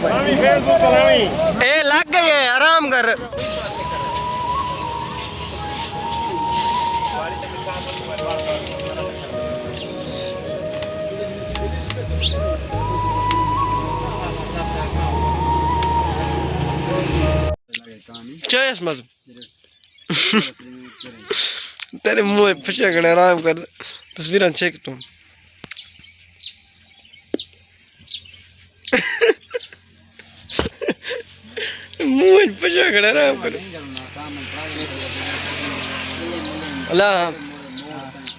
ए लग गई है, आराम कर। चेस मज तेरे मुंह फंसा कर आराम कर। तस्वीर चेक तुम मुंह फंसा कर आराम कर। अल्लाह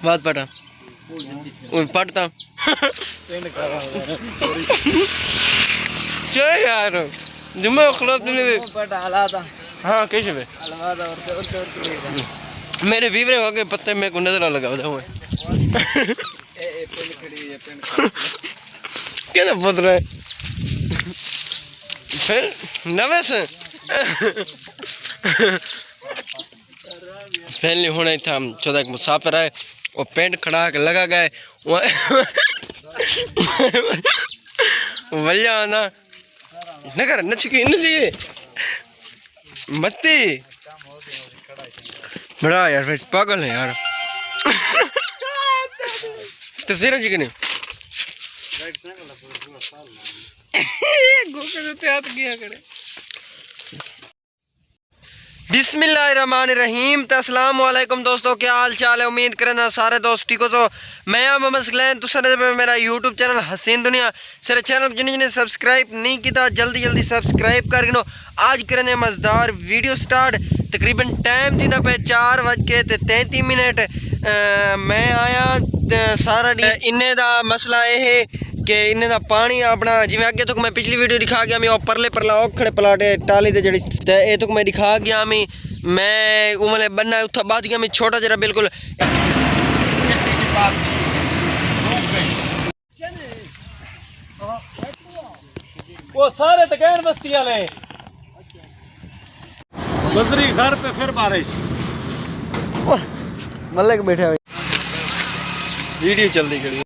बात पढ़ा पढ़ता यार जुम्मे खिलाफ हाँ कैसे में मेरे वीवरे हो गए पत्ते में को नजर लगा हुआ क्या बद रहा है फिर नवस फैमिली होना ही था। 14 मुसाफिर है वो पेंट खड़ा के लगा गए वलिया ना नगर नचकी नचिए मत्ती बड़ा यार फिर पागल है यार। तस्वीरें जी नहीं बिस्मिल्लाहिर्रहमानिर्रहीम। अस्सलाम वालेकुम दोस्तों, क्या हाल चाल है? उम्मीद करना सारे दोस्त ठीक हो। तो मैं मोहम्मद सलैन तुम मेरा यूट्यूब चैनल हसीन दुनिया सारे चैनल जिन्हें सब्सक्राइब नहीं किया जल्दी जल्दी सब्सक्राइब कर गिनो। आज करने मज़ेदार वीडियो स्टार्ट। तकरीबन टाइम थी पे 4:33। मैं आया सारा इन्ने दा मसला यह है कि इन्ने दा पानी अपना जिवें अगे तो मैं पिछली वीडियो दिखा गया मैं परले परला औखड़े पलाटे टाली ते जड़ी ये तो मैं दिखा गया मैं उमले बनना उथा बाद गया मैं छोटा जरा बिल्कुल वो सारे तकैन बस्ती वाले गुजरी घर पे फिर बारिश मल्ले के बैठे हुए वीडियो चल रही खड़ी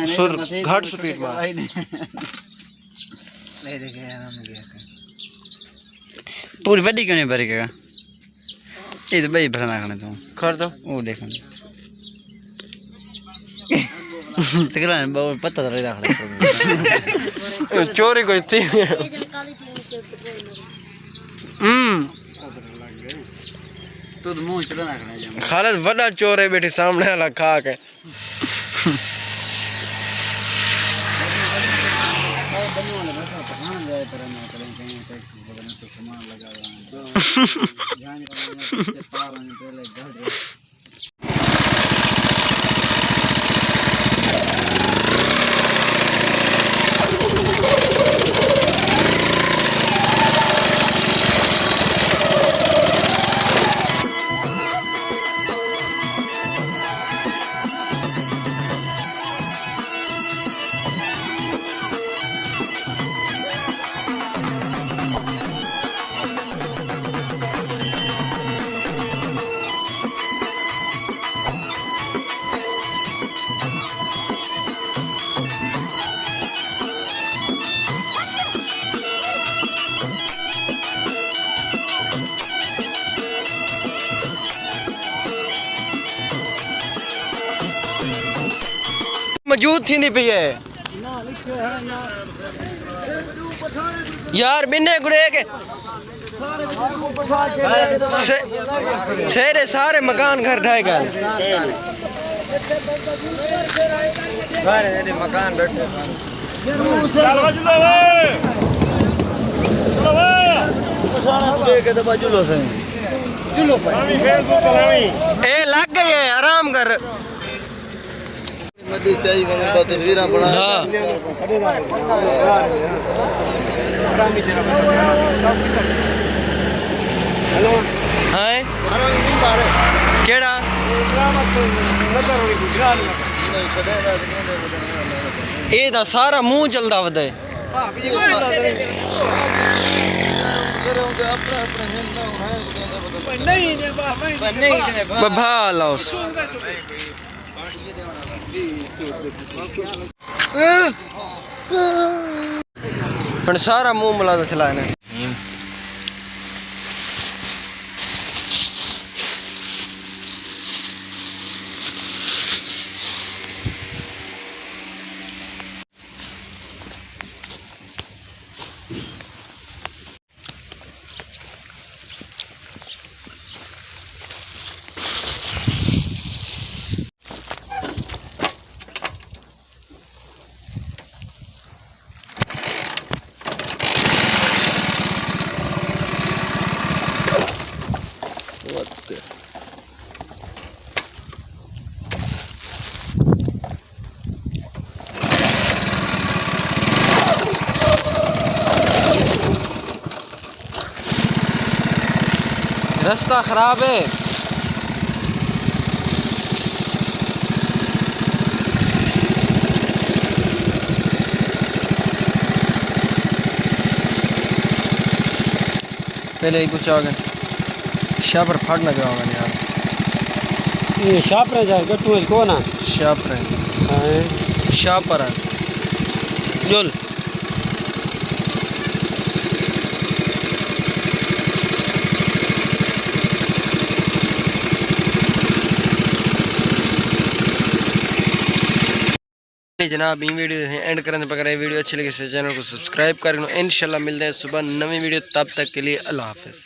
सुर घाट स्पीड में पूरी बड़ी क्यों नहीं भरी क्या ये तो भाई भरना करने तुम कर दो वो देखो सिकरा बहुत पता चल रहा है चोरी कोई थी। तो मुंह चढ़ा करने खालिद बड़ा चोर है बेटी सामने वाला खा के मौजूद थी पई है यार बिन्ने गुड़े के सेरे सारे मकान घर ढाए गए मकान बैठे ए लग गई है आराम कर चाहिए तस्वीर बना केड़ा ये दा सारा मुंह चलदा वदे बभा लाओस पण सारा मुंह मुलादा चला है रास्ता खराब है। पहले ही कुछ आ गए शापर फाड़ना भी होगा यार। ये शापर जाए गट्टू को ना शापर जुल जनाब ये वीडियो एंड करने पर वीडियो अच्छी लगी तो चैनल को सब्सक्राइब कर इंशाल्लाह मिलते हैं सुबह नवी वीडियो, तब तक के लिए अल्लाह हाफिज़।